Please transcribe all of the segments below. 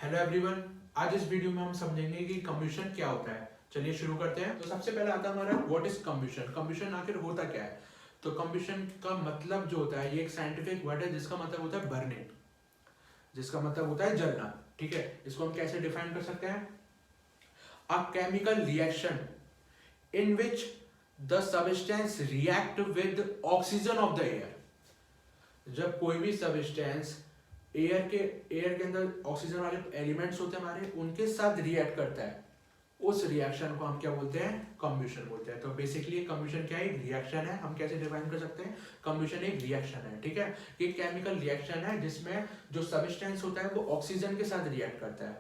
Hello everyone. आज इस video में हम समझेंगे कि कम्बशन क्या होता है। चलिए शुरू करते हैं। तो सबसे पहले आता है हमारा व्हाट इज कम्बशन। कम्बशन आखिर होता क्या है। तो कम्बशन का मतलब जो होता है ये एक साइंटिफिक वर्ड है जिसका मतलब होता है बर्निंग, जिसका मतलब होता है जलना। ठीक है, इसको हम कैसे डिफाइन कर सकते हैं। A chemical reaction in which the substance react with oxygen of the air. जब कोई भी सब्सटेंस एयर के अंदर ऑक्सीजन वाले एलिमेंट्स होते हैं हमारे, उनके साथ रिएक्ट करता है, उस रिएक्शन को हम क्या बोलते हैं, कम्बशन बोलते हैं। तो बेसिकली कम्बशन क्या है, एक रिएक्शन है। हम कैसे डिफाइन कर सकते हैं, कम्बशन एक रिएक्शन है। ठीक है, ये केमिकल रिएक्शन है जिसमें जो सब्सटेंस होता है वो ऑक्सीजन के साथ रिएक्ट करता है,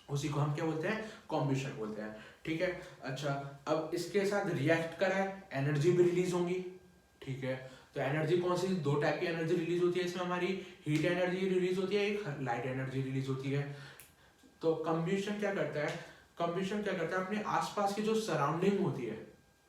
उसी को हम क्या बोलते हैं, कॉम्बिशन बोलते हैं। ठीक है, अच्छा, अब इसके साथ रिएक्ट करा है, एनर्जी भी रिलीज होंगी। ठीक है, तो एनर्जी कौन सी, दो टाइप की एनर्जी रिलीज होती है इसमें हमारी, हीट एनर्जी रिलीज होती है, एक लाइट एनर्जी रिलीज होती है। तो कम्बशन क्या करता है, कम्बशन क्या करता है, अपने आसपास की जो सराउंडिंग होती है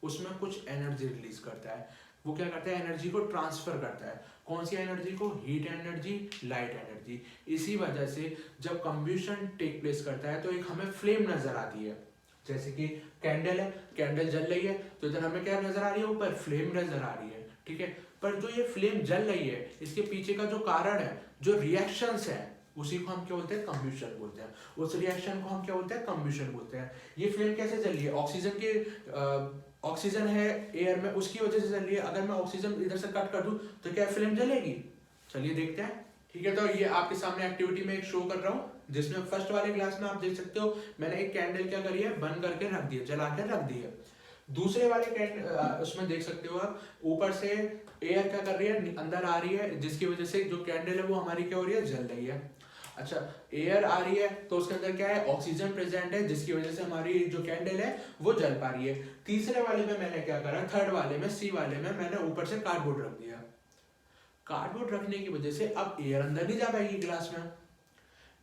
उसमें कुछ एनर्जी रिलीज करता है। वो क्या करता है, एनर्जी को ट्रांसफर करता है। कौन सी एनर्जी को, हीट एनर्जी, लाइट एनर्जी। इसी वजह से जब कम्बशन टेक प्लेस करता है तो एक हमें फ्लेम नजर आती है। जैसे कि कैंडल है, कैंडल जल रही है तो इधर हमें क्या नजर आ रही है, ऊपर फ्लेम नजर आ रही है। ठीक है, पर जो ये फ्लेम जल रही है इसके पीछे का जो कारण है, जो रिएक्शंस है, उसी को हम क्या बोलते हैं, कम्बशन बोलते हैं। उस रिएक्शन को हम क्या बोलते हैं, कम्बशन बोलते हैं। ये फ्लेम कैसे चल रही है, ऑक्सीजन के ऑक्सीजन है एयर में, उसकी वजह से चल रही है। अगर मैं ऑक्सीजन इधर से कट कर दूं तो क्या फ्लेम जलेगी। चलिए देखते हैं। ठीक है, तो ये आपके सामने एक्टिविटी में एक शो कर रहा हूँ, जिसमें फर्स्ट वाले क्लास में आप देख सकते हो मैंने एक कैंडल क्या करी है, बंद करके रख दी है, जला के रख दी है। दूसरे वाले कैंडल उसमें देख सकते हो आप, ऊपर से एयर क्या कर रही है, अंदर आ रही है, जिसकी वजह से जो कैंडल है वो हमारी क्या हो रही है, जल रही है। अच्छा, एयर आ रही है तो उसके अंदर क्या है, ऑक्सीजन प्रेजेंट है, जिसकी वजह से हमारी जो कैंडल है वो जल पा रही है। तीसरे वाले में मैंने क्या करा, थर्ड वाले में, सी वाले में मैंने ऊपर से कार्डबोर्ड रख दिया। कार्डबोर्ड रखने की वजह से अब एयर अंदर नहीं जा पाएगी ग्लास में,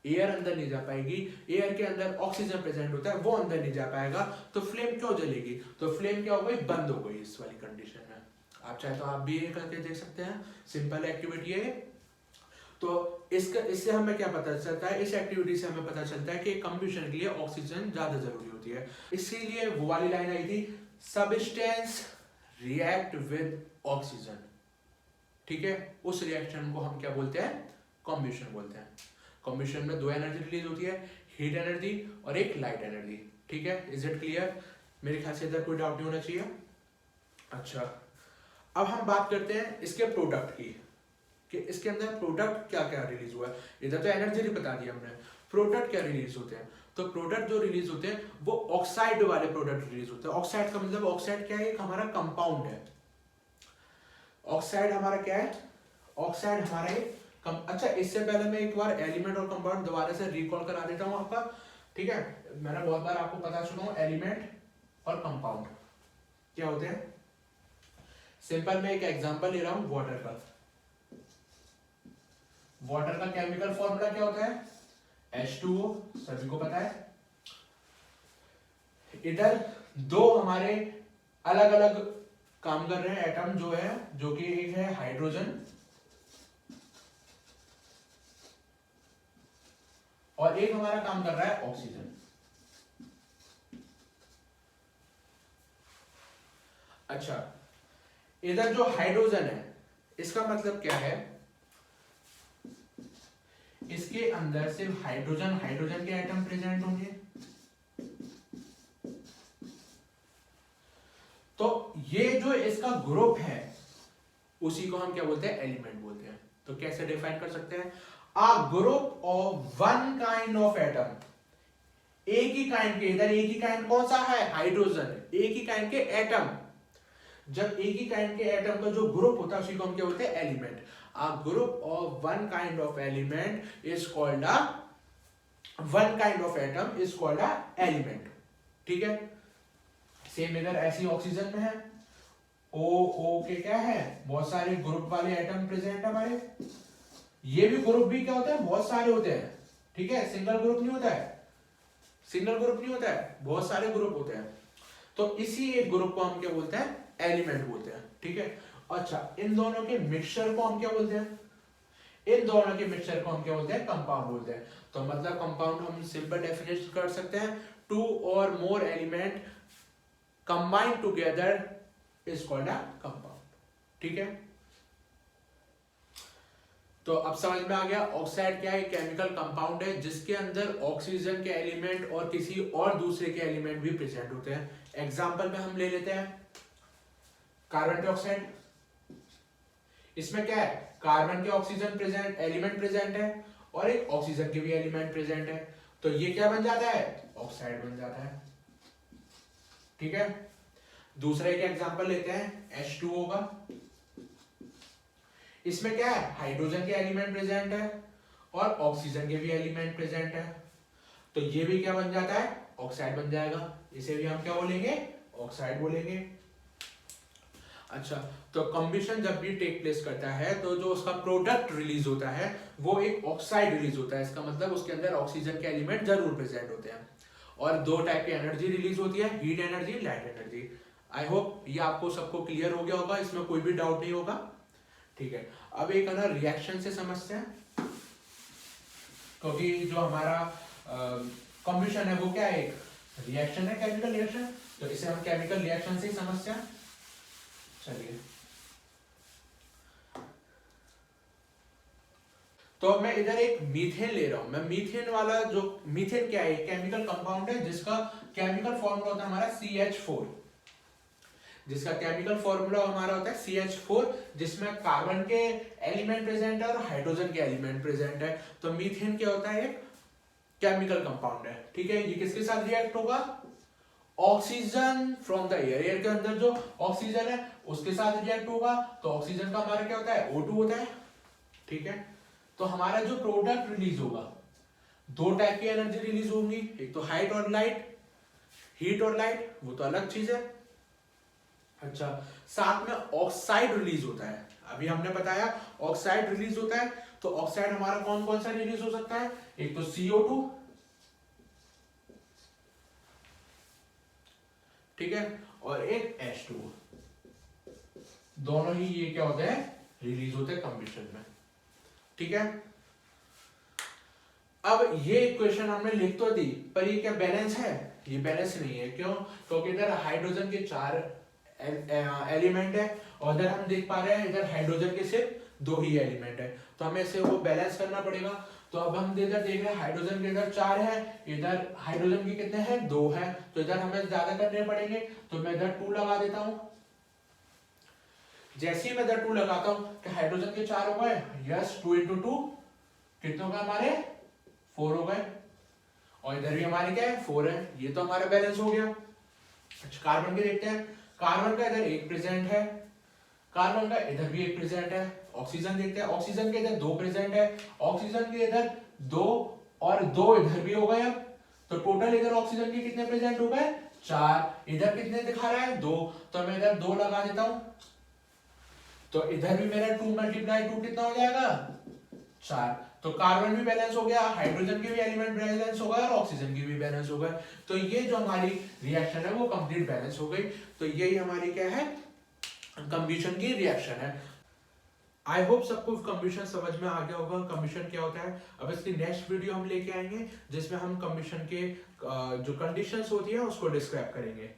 एयर अंदर नहीं जा पाएगी। एयर के अंदर ऑक्सीजन प्रेजेंट होता है, वो अंदर नहीं जा पाएगा, तो फ्लेम क्यों जलेगी, तो फ्लेम क्या हो गई, बंद हो गई इस वाली कंडीशन में। आप चाहे तो आप भी ये करके देख सकते हैं, सिंपल एक्टिविटी है। तो इससे हमें क्या पता चलता है, इस एक्टिविटी से हमें पता चलता है कि कंबशन के लिए ऑक्सीजन ज्यादा जरूरी होती है। इसीलिए वो वाली लाइन आई थी, सब्सटेंस रिएक्ट विद ऑक्सीजन। ठीक है, उस रिएक्शन को हम क्या बोलते हैं, कॉम्बिशन बोलते हैं। कॉम्बिशन में दो एनर्जी रिलीज होती है, हीट एनर्जी और एक लाइट एनर्जी। ठीक है, इज इट क्लियर। मेरे ख्याल से इधर कोई डाउट नहीं होना चाहिए। अच्छा, अब हम बात करते हैं इसके प्रोडक्ट की, कि इसके अंदर प्रोडक्ट क्या क्या रिलीज हुआ है। इधर तो एनर्जी नहीं बता दी हमने, प्रोडक्ट क्या रिलीज होते हैं। तो प्रोडक्ट जो रिलीज होते हैं वो ऑक्साइड वाले प्रोडक्ट रिलीज होते हैं। ऑक्साइड का मतलब, ऑक्साइड क्या है, एक हमारा कंपाउंड है। ऑक्साइड हमारा क्या है, ऑक्साइड हमारा एक अच्छा, इससे पहले मैं एक बार एलिमेंट और कंपाउंड दोबारा से रिकॉल करा देता हूं आपका। ठीक है, मैंने बहुत बार आपको बता चुका हूं एलिमेंट और कंपाउंड क्या होते हैं। सिंपल मैं एक एग्जांपल ले रहा हूं वाटर का। वाटर का केमिकल फॉर्मूला क्या होता है, H2O, सभी को पता है। इधर दो हमारे अलग अलग काम कर रहे हैं एटम जो है, जो कि एक है हाइड्रोजन और एक हमारा काम कर रहा है ऑक्सीजन। अच्छा, इधर जो हाइड्रोजन है इसका मतलब क्या है, इसके अंदर सिर्फ हाइड्रोजन हाइड्रोजन के एटम प्रेजेंट होंगे। तो ये जो इसका ग्रुप है उसी को हम क्या बोलते हैं, एलिमेंट बोलते हैं। तो कैसे डिफाइन कर सकते हैं, a group of one kind of atom, एक ही काइंड के, इधर एक ही काइंड कौन सा है, हाइड्रोजन, एक ही काइंड के एटम। जब एक ही काइंड के एटम का जो ग्रुप होता है उसी को हम क्या बोलते हैं, element. A group of one kind of element is called a, one kind of atom is called a element. ठीक है, सेम इधर ऐसी ऑक्सीजन में है, ओ के क्या है, बहुत सारे ग्रुप वाले एटम प्रेजेंट है हमारे। ये भी ग्रुप भी क्या होता है, बहुत सारे होते हैं। ठीक है, सिंगल ग्रुप नहीं होता है, सिंगल ग्रुप नहीं होता है, बहुत सारे ग्रुप होते हैं। तो इसी एक ग्रुप को हम क्या बोलते हैं, एलिमेंट बोलते हैं। ठीक है, अच्छा, इन दोनों के मिक्सचर को हम क्या बोलते हैं, इन दोनों के मिक्सचर को हम क्या बोलते हैं, कंपाउंड बोलते हैं। तो मतलब कंपाउंड हम सिंपल डेफिनेशन कर सकते हैं, टू और मोर element combine together is called a compound. ठीक है, तो अब समझ में आ गया ऑक्साइड क्या है, केमिकल कंपाउंड है जिसके अंदर ऑक्सीजन के एलिमेंट और किसी और दूसरे के एलिमेंट भी प्रेजेंट होते हैं। एग्जांपल में हम ले लेते हैं कार्बन डाइऑक्साइड। इसमें क्या है, कार्बन के ऑक्सीजन प्रेजेंट एलिमेंट प्रेजेंट है और एक ऑक्सीजन के भी एलिमेंट प्रेजेंट है, तो ये क्या बन जाता है, ऑक्साइड बन जाता है। ठीक है, दूसरा एक एग्जांपल लेते हैं H2O का। इसमें क्या है, हाइड्रोजन के एलिमेंट प्रेजेंट है और ऑक्सीजन के भी एलिमेंट प्रेजेंट है, तो ये भी क्या बन जाता है, ऑक्साइड बन जाएगा। इसे भी हम क्या बोलेंगे, ऑक्साइड बोलेंगे। अच्छा, तो कंबशन जब भी टेक प्लेस करता है तो जो उसका प्रोडक्ट रिलीज होता है वो एक ऑक्साइड रिलीज होता है। इसका मतलब उसके अंदर ऑक्सीजन के एलिमेंट जरूर प्रेजेंट होते हैं। और दो टाइप की एनर्जी रिलीज होती है, heat energy, light energy. I hope ये आपको सबको क्लियर हो गया होगा, इसमें कोई भी डाउट नहीं होगा। ठीक है, अब एक है ना रिएक्शन से समझते हैं, क्योंकि जो हमारा कंबशन है वो क्या है, एक रिएक्शन है, केमिकल रिएक्शन, तो इसे हम केमिकल रिएक्शन से ही समझते हैं। चलिए, तो मैं इधर एक मीथेन ले रहा हूं। मैं मीथेन वाला, जो मीथेन क्या है, केमिकल कंपाउंड है जिसका केमिकल फॉर्मूला होता है हमारा CH4, जिसका केमिकल फॉर्मूला हमारा होता है CH4, जिसमें कार्बन के एलिमेंट प्रेजेंट है और हाइड्रोजन के एलिमेंट प्रेजेंट है। तो मीथेन क्या होता है, एक केमिकल कंपाउंड है। ठीक है, ये किसके साथ रिएक्ट होगा, oxygen from the air, air के अंदर जो ऑक्सीजन है उसके साथ रिएक्ट होगा। तो ऑक्सीजन का हमारा क्या होता है, O2 होता है। ठीक है, तो हमारा जो प्रोडक्ट रिलीज होगा, दो टाइप की एनर्जी रिलीज होंगी, एक तो हाइट और लाइट, हीट और लाइट, वो तो अलग चीज है। अच्छा, साथ में ऑक्साइड रिलीज होता है। अभी हमने बताया ऑक्साइड रिलीज होता है, तो ऑक्साइड हमारा कौन कौन सा रिलीज हो सकता है, एक तो CO2, ठीक है, और एक H2O। दोनों ही ये क्या होते हैं, रिलीज होते हैं कंबशन में। ठीक है, अब ये इक्वेशन हमने लिख तो दी, पर ये क्या बैलेंस है, ये बैलेंस नहीं है। क्यों, क्योंकि इधर हाइड्रोजन के 4 एलिमेंट है और इधर हम देख पा रहे हैं इधर हाइड्रोजन के सिर्फ 2 ही एलिमेंट है, तो हमें इसे वो बैलेंस करना पड़ेगा। तो अब हम इधर देख रहे हैं हाइड्रोजन के इधर 4 है, इधर हाइड्रोजन के कितने हैं, 2 है, तो इधर हमें ज्यादा करने पड़ेंगे। तो मैं इधर 2 लगा देता हूं। जैसे ही मैं इधर 2 लगाता हूं कि हाइड्रोजन के 4 हो गए, यस, 2 × 2 कितने हो गए हमारे, 4 हो गए, और इधर भी हमारे क्या है, 4 है, ये तो हमारा बैलेंस हो गया। अच्छा, कार्बन के देखते हैं, कार्बन का इधर 1 प्रेजेंट है, कार्बन का इधर भी 1 प्रेजेंट है। ऑक्सीजन देखते हैं, ऑक्सीजन के इधर 2 प्रेजेंट है, ऑक्सीजन के इधर 2 और 2 इधर भी हो गए। अब तो टोटल इधर ऑक्सीजन के कितने प्रेजेंट हो गए, 4, इधर कितने दिखा रहा है, 2, तो मैं इधर 2 लगा देता हूं, तो इधर भी मेरा 2 × 2 कितना हो जाएगा, 4। तो कार्बन भी बैलेंस हो गया, हाइड्रोजन के भी एलिमेंट बैलेंस हो गए और ऑक्सीजन की भी बैलेंस हो गए। तो ये जो हमारी रिएक्शन है वो कंप्लीट बैलेंस हो गई। तो यही हमारी क्या है, कंबशन की रिएक्शन है। आई होप सबको कंबशन समझ में आ गया होगा, कंबशन क्या होता है। अब इसकी नेक्स्ट वीडियो हम लेके आएंगे जिसमें हम कंबशन के जो कंडीशंस होती है उसको डिस्क्राइब करेंगे।